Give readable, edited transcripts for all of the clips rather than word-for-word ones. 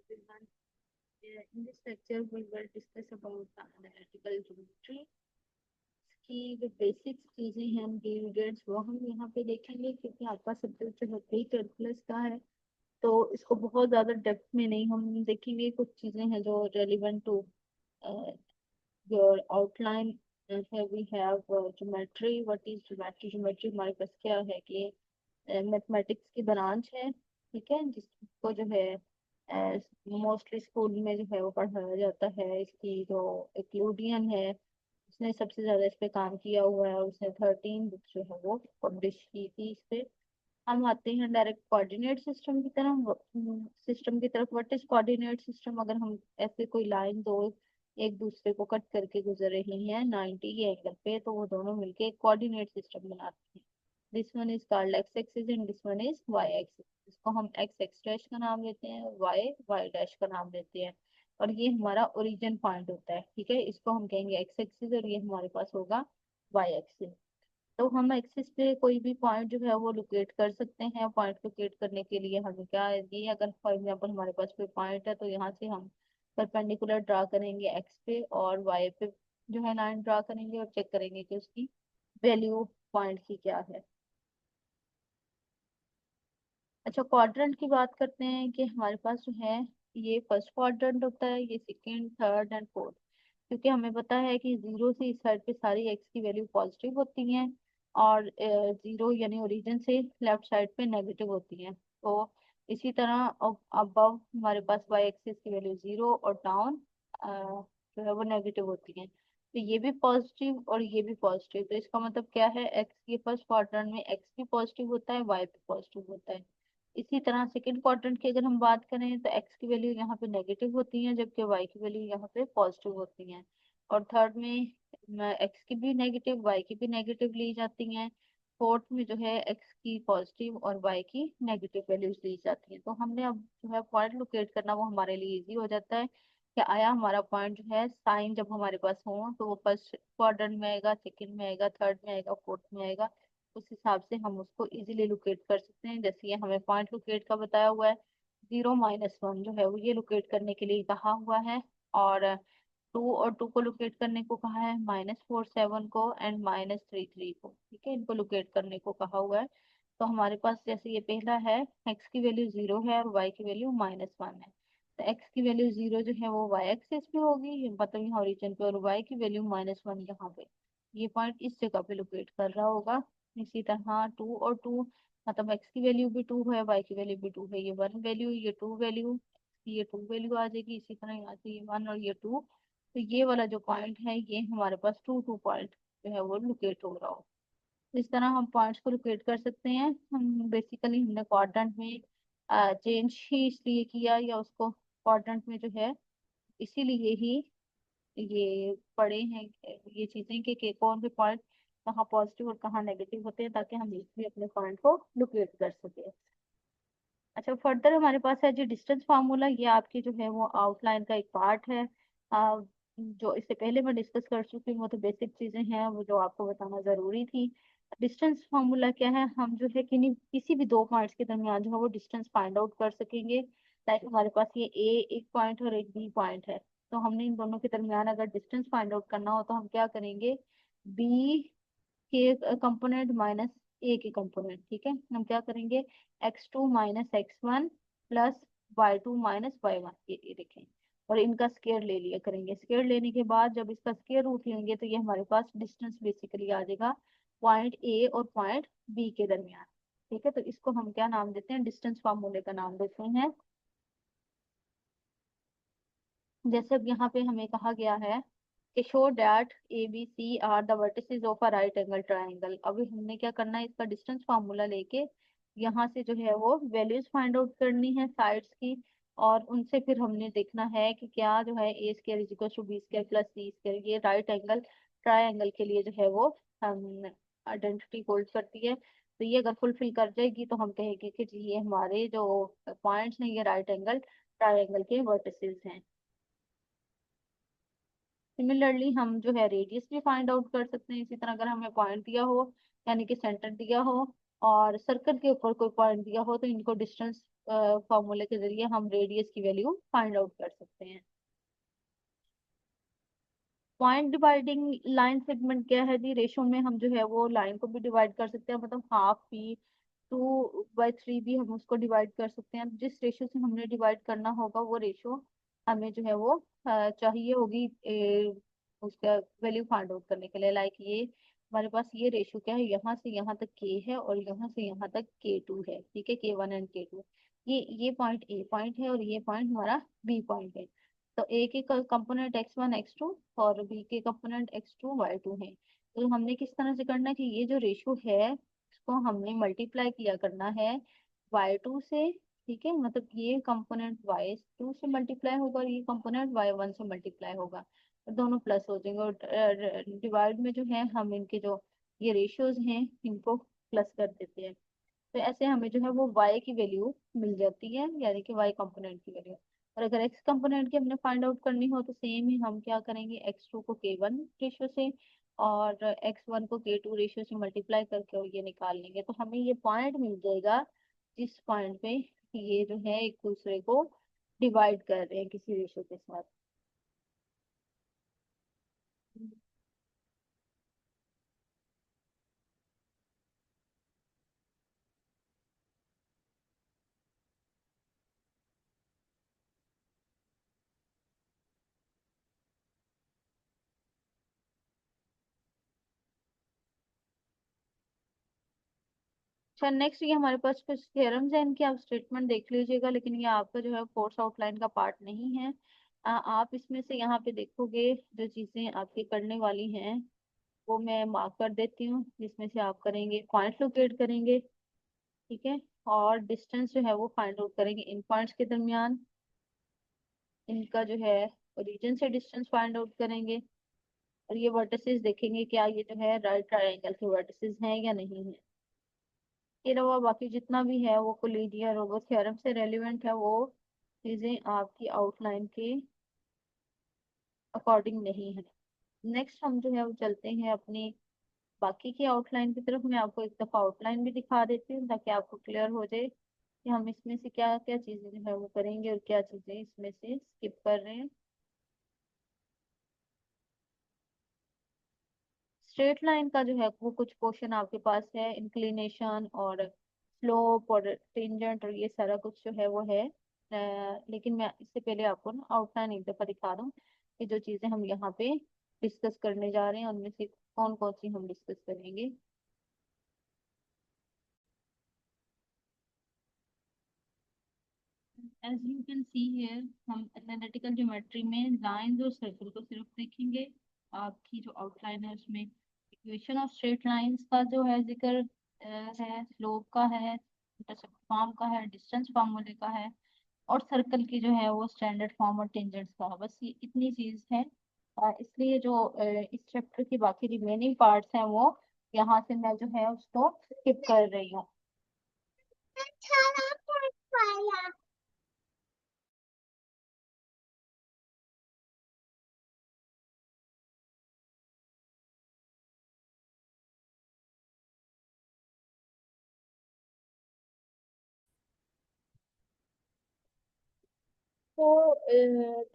everyone. In this lecture, we will discuss about the analytical geometry की जो basics चीजें हैं इंग्रेडिएंट्स वो हम यहाँ पे देखेंगे क्योंकि आपका सब्जेक्ट जो है प्री कैलकुलस का है। तो इसको बहुत ज्यादा डेप्थ में नहीं हम देखेंगे, कुछ चीजें हैं जो रेलिवेंट टू योर आउटलाइन है। We have geometry. What is geometry? Geometry हमारे पास क्या है कि मैथमेटिक्स की ब्रांच है, ठीक है, जिसको जो है मोस्टली स्कूल में जो है वो पढ़ाया जाता है। इसकी जो एक्लूडियन है उसने सबसे ज्यादा इस पे काम किया हुआ है और उसने 13 बुक जो है वो पब्लिश की थी इस पे। हम आते हैं डायरेक्ट कोऑर्डिनेट सिस्टम की तरफ। What is coordinate system? अगर हम ऐसे कोई लाइन दो एक दूसरे को कट करके गुजर रही हैं 90 के एंगल पे, तो वो दोनों मिलके एक कोऑर्डिनेट सिस्टम बनाते हैं। This one is called X axis and this one is Y axis. इसको हम एक्स एक्स डैश का नाम लेते हैं, वाई वाई डैश का नाम लेते हैं। और ये हमारा ओरिजिन पॉइंट होता है, ठीक है, इसको हम कहेंगे एक्स एक्सिस और ये हमारे पास होगा वाई एक्सिस। तो हम एक्सिस पे कोई भी पॉइंट जो है वो लोकेट कर सकते हैं। पॉइंट लोकेट करने के लिए हमें क्या है, ये अगर फॉर एग्जांपल हमारे पास कोई पॉइंट है तो यहाँ से हम परपेंडिकुलर ड्रा करेंगे एक्स पे और वाई पे जो है लाइन ड्रा करेंगे और चेक करेंगे कि उसकी वैल्यू पॉइंट की क्या है। अच्छा, क्वाड्रेंट की बात करते हैं कि हमारे पास जो है ये फर्स्ट क्वाड्रेंट होता है, ये सेकेंड थर्ड एंड फोर्थ। क्योंकि हमें पता है कि जीरो से इस साइड पे सारी एक्स की वैल्यू पॉजिटिव होती हैं और जीरो यानी ओरिजिन से लेफ्ट साइड पे नेगेटिव होती हैं। तो इसी तरह अबव हमारे पास वाई एक्सिस की वैल्यू जीरो और डाउन जो है वो नेगेटिव होती हैं। तो ये भी पॉजिटिव और ये भी पॉजिटिव, तो इसका मतलब क्या है, एक्स के फर्स्ट क्वाड्रेंट में एक्स भी पॉजिटिव होता है, वाई भी पॉजिटिव होता है। इसी तरह सेकंड क्वाड्रेंट की अगर हम बात करें तो एक्स की वैल्यू यहाँ पे नेगेटिव होती है जबकि वाई की वैल्यू यहाँ पे पॉजिटिव होती है। और थर्ड में एक्स की भी नेगेटिव वाई की भी नेगेटिव ली जाती हैं। फोर्थ में जो है एक्स की पॉजिटिव और वाई की नेगेटिव वैल्यूज ली जाती हैं। तो हमने अब जो है पॉइंट लोकेट करना वो हमारे लिए इजी हो जाता है कि आया हमारा पॉइंट जो है साइन जब हमारे पास हो तो वो फर्स्ट क्वाड्रेंट में आएगा, सेकंड में आएगा, थर्ड में आएगा, फोर्थ में आएगा। उस हिसाब से हम उसको इजीली लोकेट कर सकते हैं। जैसे ये हमें पॉइंट लोकेट का बताया हुआ है, 0 - 1 जो है वो ये लोकेट करने के लिए कहा हुआ है। और 2 और 2 को लोकेट करने को कहा है, -4 7 को एंड -3 3 को, ठीक है, इनको लोकेट करने को कहा हुआ है। तो हमारे पास जैसे ये पहला है, एक्स की वैल्यू 0 है और वाई की वैल्यू -1 है। तो एक्स की वैल्यू 0 जो है वो वाई एक्सिस पे होगी, मतलब यहाँ ओरिजिन पे, और वाई की वैल्यू -1 यहाँ पे। ये पॉइंट इस जगह पे लोकेट कर रहा होगा। इसी तरह 2 और 2, मतलब एक्स की वैल्यू भी 2 है, वाई की वैल्यू भी 2 है, ये 1 वैल्यू, ये 2 वैल्यू, ये 2 वैल्यू आ जाएगी। इसी तरह यहाँ से ये 1 और ये 2। तो ये वाला जो पॉइंट है ये हमारे पास 2 2 पॉइंट जो है वो लोकेट हो रहा हो। इस तरह हम पॉइंट्स को लोकेट कर सकते हैं। हम बेसिकली हमने क्वाड्रेंट में चेंज ही इसलिए किया, या उसको क्वाड्रेंट में जो है इसीलिए ही ये पढ़े हैं ये चीजें कि कौन से पॉइंट कहाँ पॉजिटिव और कहाँ नेगेटिव होते हैं, ताकि हम इजीली अपने पॉइंट को लोकेट कर सके। अच्छा, फर्दर हमारे पास है जी डिस्टेंस फार्मूला। ये आपकी जो है वो आउटलाइन का एक पार्ट है। जो इससे पहले मैं डिस्कस कर चुकी हूँ, वो तो बेसिक चीजें हैं वो जो आपको बताना जरूरी थी। डिस्टेंस फार्मूला क्या है, हम जो है किसी भी दो पॉइंट्स के दरमियान जो है वो डिस्टेंस फाइंड आउट कर सकेंगे। लाइक हमारे पास ये ए एक पॉइंट और एक बी पॉइंट है, तो हमने इन दोनों के दरमियान अगर डिस्टेंस फाइंड आउट करना हो तो हम क्या करेंगे, बी के कंपोनेंट माइनस ए के कंपोनेंट, ठीक है, हम क्या करेंगे, x2 - x1 plus y2 - y1, ये देखें, और इनका स्क्वायर ले लिया करेंगे। स्क्वायर लेने के बाद जब इसका स्क्वायर रूट लेंगे तो ये हमारे पास डिस्टेंस बेसिकली आ जाएगा पॉइंट ए और पॉइंट बी के दरमियान, ठीक है। तो इसको हम क्या नाम देते हैं, डिस्टेंस फार्मूले का नाम देते हैं। जैसे अब यहाँ पे हमें कहा गया है कि show that A B C are the vertices of a right angle triangle. अभी हमने क्या करना है, इसका डिस्टेंस फार्मूला लेके यहाँ से जो है वो वैल्यूज फाइंड आउट करनी है साइड्स की, और उनसे फिर हमने देखना है कि क्या जो है A square is equal to B square plus C square, ये राइट एंगल ट्राइंगल के लिए जो है वो हम आइडेंटिटी होल्ड करती है। तो ये अगर फुलफिल कर जाएगी तो हम कहेंगे कि जी ये हमारे जो पॉइंट्स हैं ये राइट एंगल ट्राइंगल के वर्टिसेस हैं। सिमिलरली हम जो है रेडियस भी फाइंड आउट कर सकते हैं। इसी तरह अगर हमें पॉइंट दिया हो यानी कि सेंटर दिया हो और सर्कल के ऊपर कोई पॉइंट दिया हो तो इनको डिस्टेंस फॉर्मूले के जरिए हम रेडियस की वैल्यू फाइंड आउट कर सकते हैं। पॉइंट डिवाइडिंग लाइन सेगमेंट क्या है जी? रेशो में हम जो है वो लाइन को भी डिवाइड कर सकते हैं, मतलब हाफ भी, 2/3 भी हम उसको डिवाइड कर सकते हैं। जिस रेशो से हमने डिवाइड करना होगा वो रेशो हमें जो है वो चाहिए होगी उसका वैल्यू फाइंड आउट करने के लिए। लाइक ये हमारे पास ये रेशो क्या है, यहाँ से यहाँ तक के है और यहाँ से यहाँ तक K2 है, ठीक है, K1 एंड K2। ये पॉइंट ए पॉइंट है और ये पॉइंट हमारा बी पॉइंट है। तो ए के कंपोनेंट x1 x2 और बी के कंपोनेंट x2 y2 है। तो हमने किस तरह से करना है कि ये जो रेशो है इसको हमने मल्टीप्लाई किया करना है y2 से, ठीक है, मतलब ये कंपोनेंट y2 से मल्टीप्लाई होगा और ये कंपोनेंट y1 से मल्टीप्लाई होगा, और दोनों प्लस हो जाएंगे। और डिवाइड में जो है हम इनके जो ये रेशियोज हैं इनको प्लस कर देते हैं। तो ऐसे हमें जो है वो y की वैल्यू मिल जाती है, यानी कि y कंपोनेंट की वैल्यू। और अगर x कंपोनेंट की हमने फाइंड आउट करनी हो तो सेम ही हम क्या करेंगे, x2 को k1 रेशियो से और x1 को k2 रेशियो से मल्टीप्लाई करके और ये निकाल लेंगे, तो हमें ये पॉइंट मिल जाएगा जिस पॉइंट पे ये जो है एक दूसरे को डिवाइड कर रहे हैं किसी रेशियो के साथ। अच्छा, नेक्स्ट ये हमारे पास कुछ थ्योरम्स हैं, इनके आप स्टेटमेंट देख लीजिएगा, लेकिन ये आपका जो है कोर्स आउटलाइन का पार्ट नहीं है। आप इसमें से यहाँ पे देखोगे जो चीजें आपकी करने वाली हैं वो मैं मार्क कर देती हूँ, जिसमें से आप करेंगे पॉइंट लोकेट करेंगे, ठीक है, और डिस्टेंस जो है वो फाइंड आउट करेंगे इन पॉइंट्स के दरमियान, इनका जो है ओरिजिन से डिस्टेंस फाइंड आउट करेंगे, और ये वर्टिसेस देखेंगे क्या ये जो है राइट ट्रायंगल के वर्टिसेस हैं या नहीं है। के अलावा बाकी जितना भी है वो कोलिनियर और वो थ्योरम से रेलिवेंट है, वो चीजें आपकी आउटलाइन के अकॉर्डिंग नहीं है। नेक्स्ट हम जो है वो चलते हैं अपनी बाकी की आउटलाइन की तरफ। मैं आपको एक दफा आउटलाइन भी दिखा देती हूँ ताकि आपको क्लियर हो जाए कि हम इसमें से क्या क्या चीजें जो है वो करेंगे और क्या चीजें इसमें से स्किप कर रहे हैं। स्ट्रेट लाइन का जो है वो कुछ क्वेश्चन आपके पास है, इंक्लिनेशन और स्लोप और टेंजेंट और ये सारा कुछ जो है वो है। लेकिन मैं इससे पहले आपको ना आउटलाइन एक दफा दिखा दूं कि जो चीजें हम यहाँ पे डिस्कस करने जा रहे हैं उनमें से कौन कौन सी हम डिस्कस करेंगे। As you can see here, हम एनालिटिकल ज्योमेट्री में लाइंस और सर्कल को सिर्फ देखेंगे। आपकी जो आउटलाइन है उसमें इक्वेशन ऑफ स्ट्रेट लाइंस का जो है जिक्र है, स्लोप का है, इंटरसेप्ट फॉर्म का है, डिस्टेंस फार्मूले का है, और सर्कल की जो है वो स्टैंडर्ड फॉर्म और टेंजेंट्स का है। बस ये इतनी चीज है। इसलिए जो इस चैप्टर की बाकी रिमेनिंग पार्ट्स हैं वो यहाँ से मैं जो है उसको स्किप कर रही हूँ। तो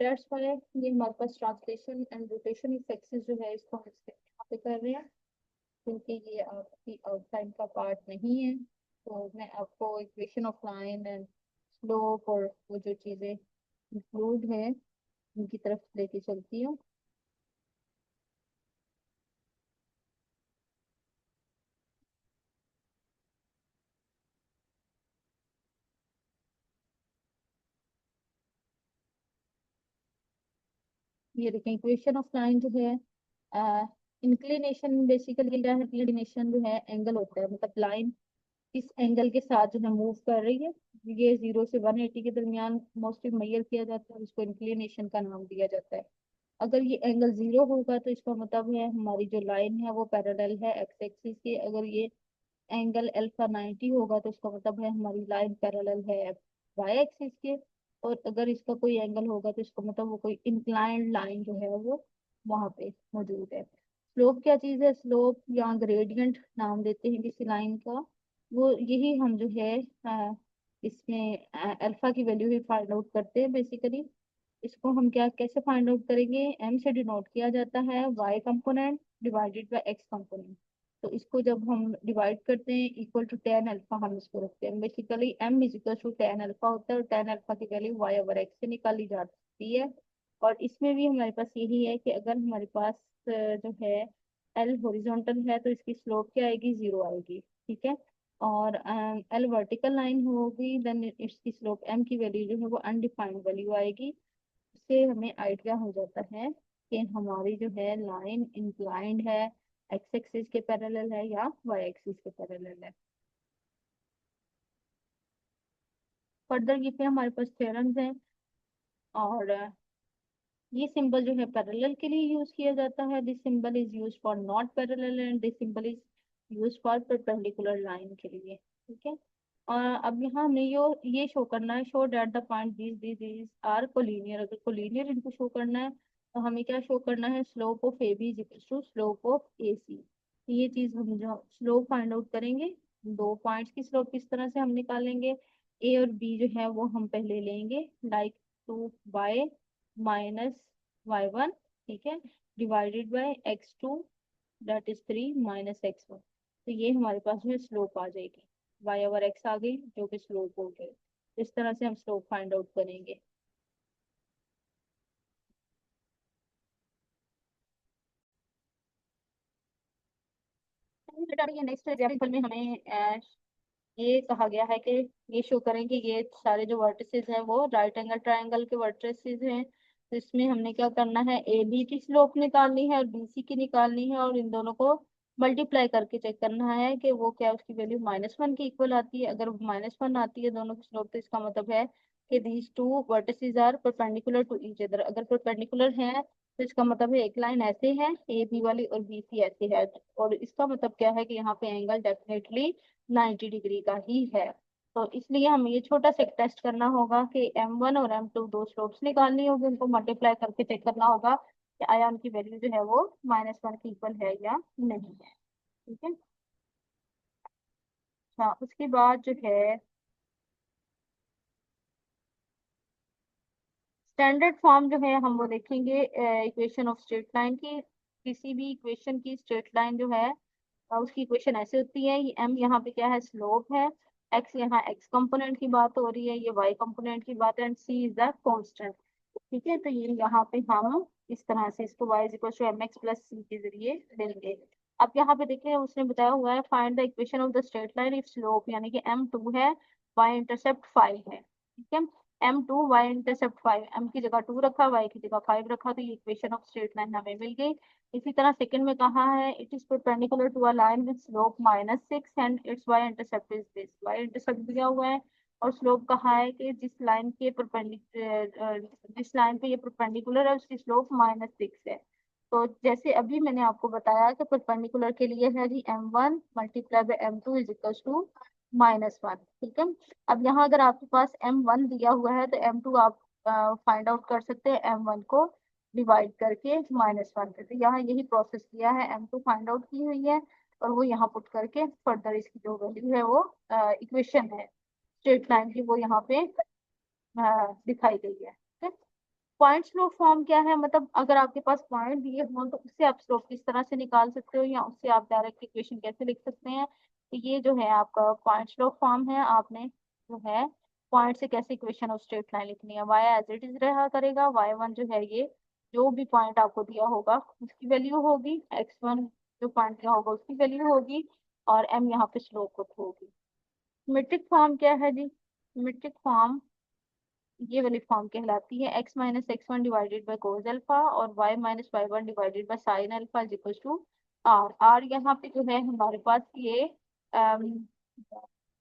दैट्स व्हाई ये हमारे पास ट्रांसलेशन एंड रोटेशन इफेक्ट्स जो है इसको हम इसके यहाँ पे कर रहे हैं, क्योंकि ये आपकी आउटलाइन का पार्ट नहीं है। तो मैं आपको equation of line and slope और वो जो चीज़ें इंक्लूड है उनकी तरफ लेके चलती हूँ। ये देखें इक्वेशन ऑफ लाइन जो है, इंक्लिनेशन बेसिकली क्या है, इंक्लिनेशन जो है एंगल होता है, मतलब लाइन इस एंगल के साथ जो है मूव कर रही है। ये 0 से 180 के दरमियान मोस्टली मेजर किया जाता है, इसको इंक्लिनेशन का नाम दिया जाता है। अगर ये एंगल 0 होगा तो इसका मतलब है हमारी जो लाइन है वो पैरेलल है एक्स एक्सिस के। अगर ये एंगल अल्फा 90 होगा तो इसका मतलब है हमारी लाइन पैरेलल है वाई एक्सिस के। और अगर इसका कोई एंगल होगा तो इसका मतलब वो कोई इंक्लाइंड लाइन जो है वो वहां पे मौजूद है। स्लोप क्या चीज है? स्लोप या ग्रेडियंट नाम देते हैं किसी लाइन का, वो यही हम जो है इसमें अल्फा की वैल्यू ही फाइंड आउट करते हैं बेसिकली। इसको हम क्या कैसे फाइंड आउट करेंगे, एम से डिनोट किया जाता है Y component divided by X component. तो इसको जब हम डिवाइड करते हैं इक्वल टू टेन अल्फा हम इसको रखते हैं। Basically M is equal to tan alpha होता है और टेन अल्फा की वैल्यू वाई ओवर एक्स से निकाली जा सकती है। और इसमें भी हमारे पास यही है कि अगर हमारे पास जो है एल हॉरिजॉन्टल है तो इसकी स्लोप क्या आएगी, जीरो आएगी। ठीक है। और एल वर्टिकल लाइन होगी देन इसकी स्लोप एम की वैल्यू जो है वो अनडिफाइंड वैल्यू आएगी। इससे हमें आइडिया हो जाता है कि हमारी जो है लाइन इंक्लाइंड है, एक्स एक्सिस के पैरेलल है या वाई एक्सिस के पैरेलल है। फर्दर ये पे हमारे पास थ्योरम्स हैं और ये सिंबल जो है पैरेलल के लिए यूज किया जाता है। This symbol is use for not parallel and this symbol is use for perpendicular line के लिए। ठीक है। और अब यहाँ हमने ये शो करना है, show that the point this are collinear. अगर कोलिनियर इनको शो करना है तो हमें क्या शो करना है, slope of A B is equal to slope of A C. ये चीज हम जो स्लोप फाइंड आउट करेंगे, दो पॉइंट्स की स्लोप किस तरह से हम निकालेंगे, ए और बी जो है वो हम पहले लेंगे like to bye minus y1। ठीक है। Divided by x2 that is 3 minus x1। तो ये हमारे पास में स्लोप आ जाएगी, y ओवर x आ गई जो कि स्लोप हो गई। इस तरह से हम स्लोप फाइंड आउट करेंगे। नेक्स्ट एग्जाम्पल में हमें ये कहा गया है कि ये शो करें कि ये सारे जो वर्टिसेस हैं वो राइट एंगल ट्रायंगल के वर्टिसेस हैं। तो इसमें हमने क्या करना है, ए बी की स्लोप निकालनी है और बी सी की निकालनी है और इन दोनों को मल्टीप्लाई करके चेक करना है कि वो क्या उसकी वैल्यू -1 के इक्वल आती है। अगर -1 आती है दोनों की स्लोप तो इसका मतलब है कि these two vertices are perpendicular to each other. अगर परपेंडिकुलर है तो इसका मतलब है एक लाइन ऐसे है ए बी वाली और बी सी ऐसे है। और इसका मतलब क्या है कि यहाँ पे एंगल डेफिनेटली 90 डिग्री का ही है। तो इसलिए हमें ये छोटा सा टेस्ट करना होगा कि m1 और m2 दो स्लोप्स निकालनी होगी, उनको मल्टीप्लाई करके चेक करना होगा कि आया उनकी वैल्यू जो है वो -1 की इक्वल है या नहीं है। ठीक है। अच्छा उसके बाद जो है स्टैंडर्ड फॉर्म जो है हम वो देखेंगे इक्वेशन ऑफ स्ट्रेट लाइन की। किसी भी इक्वेशन की स्ट्रेट लाइन जो है उसकी इक्वेशन ऐसे होती है, ये m यहाँ पे क्या है, स्लोप है, x यहाँ x कंपोनेंट की बात हो रही है, ये y कंपोनेंट की बात है and c is the constant. ठीक है। तो ये यहाँ पे हम इस तरह से इसको y is equal to M X plus C के जरिए लेंगे। अब यहाँ पे देखिए उसने बताया हुआ है find the equation of the straight line if slope यानी कि m2 है, y इंटरसेप्ट 5 है। ठीक है। m2 y इंटरसेप्ट 5, m की जगह 2 रखा, y की जगह 5 रखा, तो ये इक्वेशन ऑफ स्ट्रेट लाइन हमें मिल गई। इसी तरह सेकंड में कहा है it is perpendicular to a line with slope -6 and its y intercept is this. y intercept दिया हुआ है और स्लोप कहा है कि जिस लाइन पे ये परपेंडिकुलर है उसकी स्लोप -6 है। तो जैसे अभी मैंने आपको बताया कि परपेंडिकुलर के लिए है जी m1 multiply by m2 is equal to -1। ठीक है। अब यहाँ अगर आपके पास m1 दिया हुआ है तो m2 आप फाइंड आउट कर सकते हैं m1 को डिवाइड करके -1 करके। यहाँ यही प्रोसेस किया है, m2 फाइंड आउट की हुई है और वो यहाँ पुट करके फर्दर इसकी जो वैल्यू है वो इक्वेशन है स्ट्रेट लाइन की वो यहाँ पे दिखाई गई है। ठीक है। पॉइंट स्लोप फॉर्म क्या है, मतलब अगर आपके पास पॉइंट दिए हों तो उससे आप स्लोप किस तरह से निकाल सकते हो या उससे आप डायरेक्ट इक्वेशन कैसे लिख सकते हैं। तो ये जो है आपका पॉइंट स्लोप फॉर्म है। आपने जो है पॉइंट से कैसे इक्वेशन ऑफ स्ट्रेट लाइन लिखनी है, वाई एज इट इज रहा करेगा, y1 जो है ये जो भी पॉइंट आपको दिया होगा उसकी वैल्यू होगी, x1 जो पॉइंट दिया होगा उसकी वैल्यू होगी और m यहाँ पे स्लोप होगी। मीट्रिक फॉर्म क्या है जी, मीट्रिक फॉर्म ये वाली फॉर्म कहलाती है x minus x1 divided by cos alpha और y minus y1 divided by sine alpha is equal to r। r यहाँ पे जो है हमारे पास ये अम,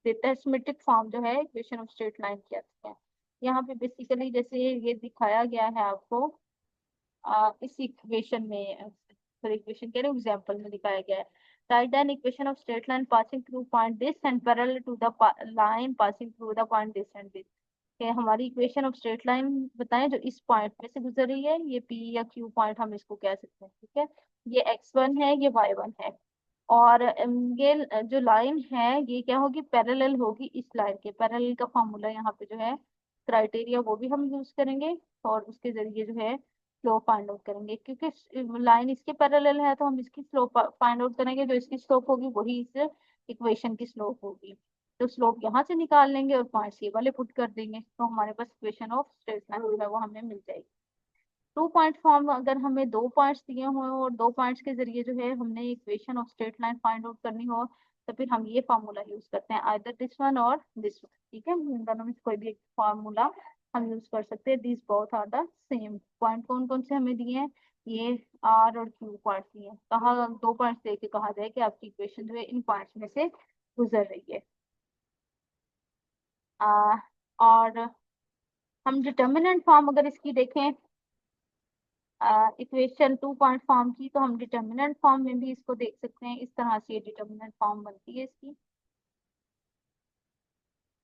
देता है सिमेट्रिक फॉर्म जो है इक्वेशन ऑफ स्ट्रेट लाइन की आती है। यहाँ पे बेसिकली जैसे ये दिखाया गया है आपको इस इक्वेशन में, सॉरी इक्वेशन कह रहे एग्जांपल में दिखाया गया है। Write an equation of straight line passing through point this and parallel to the line passing through the point this and this. कि हमारी इक्वेशन ऑफ स्ट्रेट लाइन बताएं जो इस पॉइंट में से गुजर रही है, ये पी या क्यू पॉइंट हम इसको कह सकते हैं। ठीक है। ये x1 है, ये y1 है। और ये जो लाइन है ये क्या होगी, पैरेलल होगी इस लाइन के। पैरेलल का फॉर्मूला यहाँ पे जो है, क्राइटेरिया, वो भी हम यूज करेंगे और उसके जरिए जो है स्लोप फाइंड आउट करेंगे। क्योंकि लाइन इसके पैरेलल है तो हम इसकी स्लोप फाइंड आउट करेंगे। जो इसकी स्लोप होगी वही इस इक्वेशन की स्लोप होगी। तो स्लोप यहाँ से निकाल लेंगे और पॉइंट्स ये वाले पुट कर देंगे, तो हमारे पास इक्वेशन ऑफ स्ट्रेट लाइन जो है वो हमें मिल जाएगी। टू पॉइंट फॉर्म, अगर हमें दो पॉइंट्स दिए हुए हो और दो पॉइंट्स के जरिए जो है हमने equation of straight line find out करनी हो, तो फिर हम ये फार्मूला यूज करते हैं, आइदर दिस वन और दिस वन। ठीक है, इन दोनों में से कोई भी एक फार्मूला हम यूज कर सकते हैं। This both are the same. Point कौन कौन से हमें दिए हैं, ये आर और क्यू पॉइंट दिए हैं। कहा दो पॉइंट्स देके कहा जाए कि आपकी इक्वेशन जो है इन पॉइंट्स में से गुजर रही है। आ, और हम डिटर्मिनेंट फॉर्म अगर इसकी देखें, इक्वेशन टू पॉइंट फॉर्म की, तो हम डिटर्मिनेंट फॉर्म में भी इसको देख सकते हैं। इस तरह से ये डिटर्मिनेंट फॉर्म बनती है इसकी।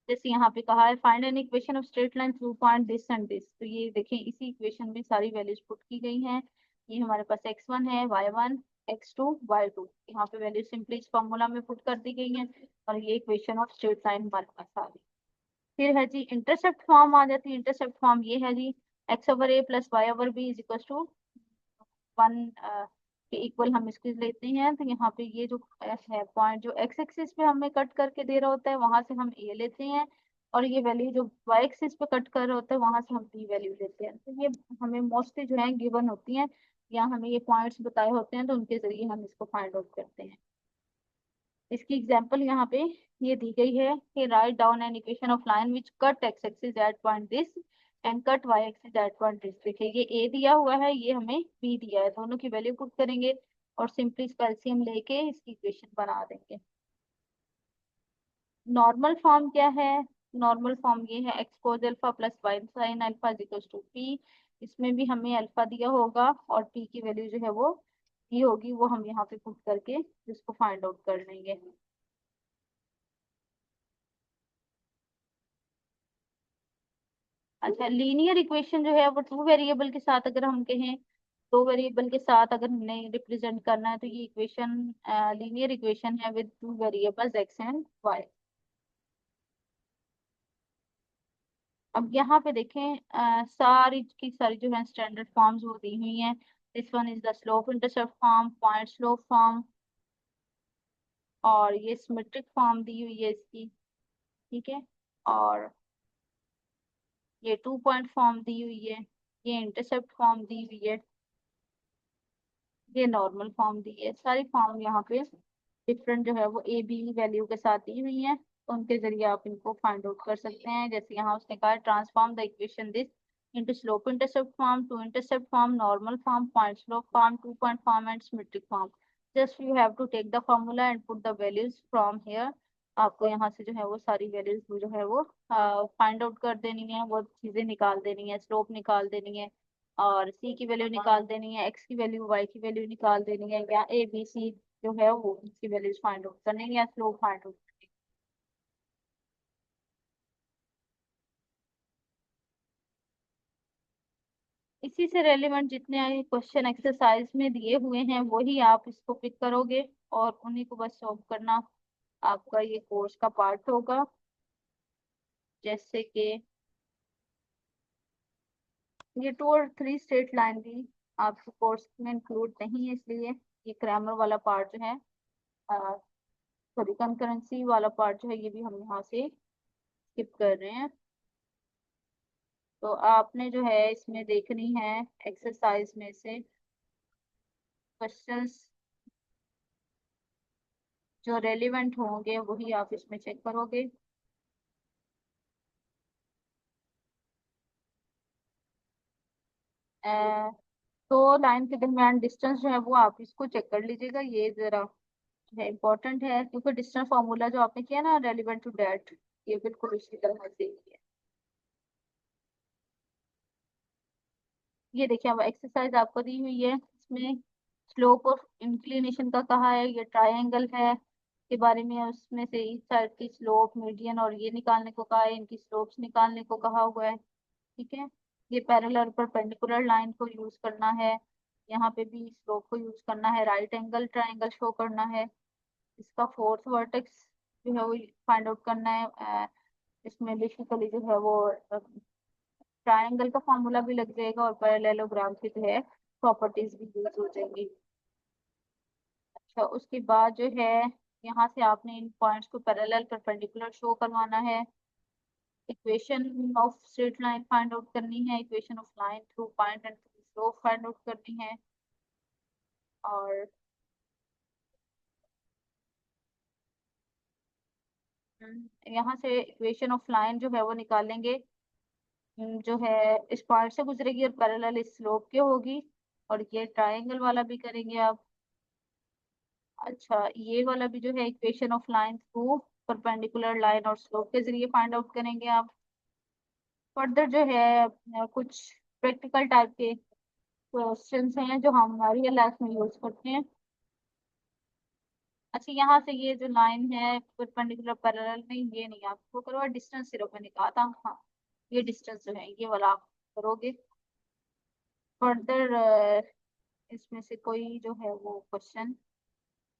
जैसे यहाँ पे कहा है find N equation of straight line through point this and this, तो ये देखें इसी इक्वेशन में सारी वैल्यूज पुट की गई हैं। ये हमारे पास x1 है, y1, x2, y2, यहाँ पे वैल्यू सिंपली इस फॉर्मूला में पुट कर दी गई हैं। और ये इक्वेशन ऑफ स्ट्रेट लाइन हमारे पास आ गई। फिर है जी इंटरसेप्ट फॉर्म आ जाती है। इंटरसेप्ट फॉर्म ये है जी, x over a plus y over b is equal to 1 के इक्वल हम इसको लेते हैं। तो यहाँ पे ये जो है पॉइंट जो एक्स एक्सिस पे हमें कट करके दे रहा होता है वहां से हम ए लेते हैं, और ये वैल्यू जो वाई एक्सिस पे कट कर रहा होता है वहां से हम बी वैल्यू लेते हैं। तो ये हमें मोस्टली जो है गिवन होती हैं, या हमें ये पॉइंट्स बताए होते हैं, तो उनके जरिए हम इसको फाइंड आउट करते हैं। इसकी एग्जांपल यहाँ पे ये दी गई है कि write down an equation of line which cut X axis at point this and cut Y axis at point this. देखिए ये ए दिया हुआ है, ये हमें बी दिया है, दोनों की वैल्यू पुट करेंगे और सिंपली इसका एलसीएम लेके इसकी इक्वेशन बना देंगे। नॉर्मल फॉर्म क्या है, नॉर्मल फॉर्म ये है X cos alpha plus Y sine alpha equals to P. इसमें भी हमें अल्फा दिया होगा और पी की वैल्यू जो है वो पी होगी, वो हम यहाँ पे पुट करके इसको फाइंड आउट कर लेंगे। अच्छा, लीनियर इक्वेशन जो है वो टू वेरिएबल के साथ अगर हम कहें, दो वेरिएबल के साथ अगर हमने रिप्रेजेंट करना है, तो ये इक्वेशन लीनियर इक्वेशन है with two variables X and Y. अब यहाँ पे देखें, सारी की सारी जो है स्टैंडर्ड फॉर्म्स वो दी हुई हैं। This one is the slope intercept form, point slope form, और ये सिमेट्रिक फॉर्म दी हुई है इसकी। ठीक है, और ये टू पॉइंट फॉर्म दी हुई है, ये इंटरसेप्ट फॉर्म दी हुई है, ये नॉर्मल फॉर्म दी है। सारी फॉर्म यहाँ पे डिफरेंट जो है वो ए बी वैल्यू के साथ दी हुई है, तो उनके जरिए आप इनको फाइंड आउट कर सकते हैं। जैसे यहाँ उसने कहा transform the equation this into slope intercept form, to intercept form, normal form, point slope form, two point form and symmetric form. Just you have to take the formula and put the values from here. आपको यहाँ से जो है वो सारी values जो है वो फाइंड आउट कर देनी है, वो चीजें निकाल देनी है, स्लोप निकाल देनी है, और सी की वैल्यू निकाल देनी है, एक्स की वैल्यू, वाई की वैल्यू निकाल देनी है, या ए बी सी जो है वो उसकी वैल्यूज फाइंड आउट करनी है या स्लोप फाइंड आउट करनी है। इसी से रेलिवेंट जितने क्वेश्चन एक्सरसाइज में दिए हुए हैं वही आप इसको पिक करोगे और उन्हीं को बस सॉल्व करना आपका ये कोर्स का पार्ट होगा। जैसे कि ये टू और थ्री स्ट्रेट लाइन भी आपके कोर्स में इंक्लूड नहीं है, इसलिए ये ग्रामर वाला पार्ट जो है, सॉरी कंकरेंसी वाला पार्ट जो है, ये भी हम यहाँ से स्किप कर रहे हैं। तो आपने जो है इसमें देखनी है एक्सरसाइज में से क्वेश्चंस जो रेलिवेंट होंगे वही आप इसमें चेक करोगे। तो लाइन के दरमियान डिस्टेंस जो है वो आप इसको चेक कर लीजिएगा, ये जरा जो है इम्पोर्टेंट है, क्योंकि डिस्टेंस फार्मूला जो आपने किया ना रेलिवेंट टू डेट, ये बिल्कुल उसी तरह से ही है। ये देखिए अब एक्सरसाइज आपको दी हुई है, इसमें स्लोप ऑफ इंक्लिनेशन का कहा है, ये ट्रायंगल है के बारे में, उसमें से इस साइड की स्लोप, मीडियन और ये निकालने को कहा है, इनकी स्लोप्स निकालने को कहा हुआ है। ठीक है, ये पैरेलल और परपेंडिकुलर लाइन को यूज करना है, यहाँ पे भी स्लोप को यूज करना है, राइट एंगल ट्रायंगल शो करना है। इसका फोर्थ वर्टेक्स जो है वो फाइंड आउट करना है। इसमें बेसिकली जो है वो ट्रायंगल का फॉर्मूला भी लग जाएगा और पैरेललोग्राम की जो है प्रॉपर्टीज भी यूज हो जाएंगी। अच्छा, उसके बाद जो है यहाँ से आपने इन पॉइंट्स को पैरेलल परपेंडिकुलर शो करवाना है। Equation of straight line find out करनी है, equation of line through point and slope find out करनी है। और यहाँ से इक्वेशन ऑफ लाइन जो है वो निकालेंगे। जो है इस पॉइंट से गुजरेगी और पैरेलल इस स्लोप के होगी। और ये ट्रायंगल वाला भी करेंगे आप। अच्छा, ये वाला भी जो है equation of line through perpendicular line और स्लोप के जरिए फाइंड आउट करेंगे आप। फर्दर जो है कुछ प्रैक्टिकल टाइप के क्वेश्चंस हैं जो हम हमारी लाइफ में यूज करते हैं। अच्छा, यहाँ से ये जो लाइन है परपेंडिकुलर पैरेलल में, ये नहीं आपको करो, डिस्टेंस सिर्फ मैंने कहा था। हाँ, ये डिस्टेंस जो है ये वाला आप करोगे। फर्दर इसमें से कोई जो है वो क्वेश्चन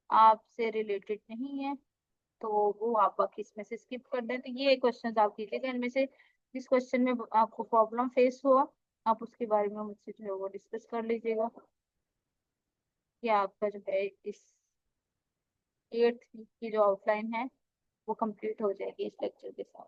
आपसे रिलेटेड नहीं है तो वो आप बाकी इसमें से स्किप कर दें। तो ये क्वेश्चंस आप कीजिएगा, इनमें से जिस क्वेश्चन में आपको प्रॉब्लम फेस हुआ आप उसके बारे में मुझसे जो है वो डिस्कस कर लीजिएगा। ये आपका जो है इस 8th की जो आउटलाइन है वो कंप्लीट हो जाएगी इस लेक्चर के साथ।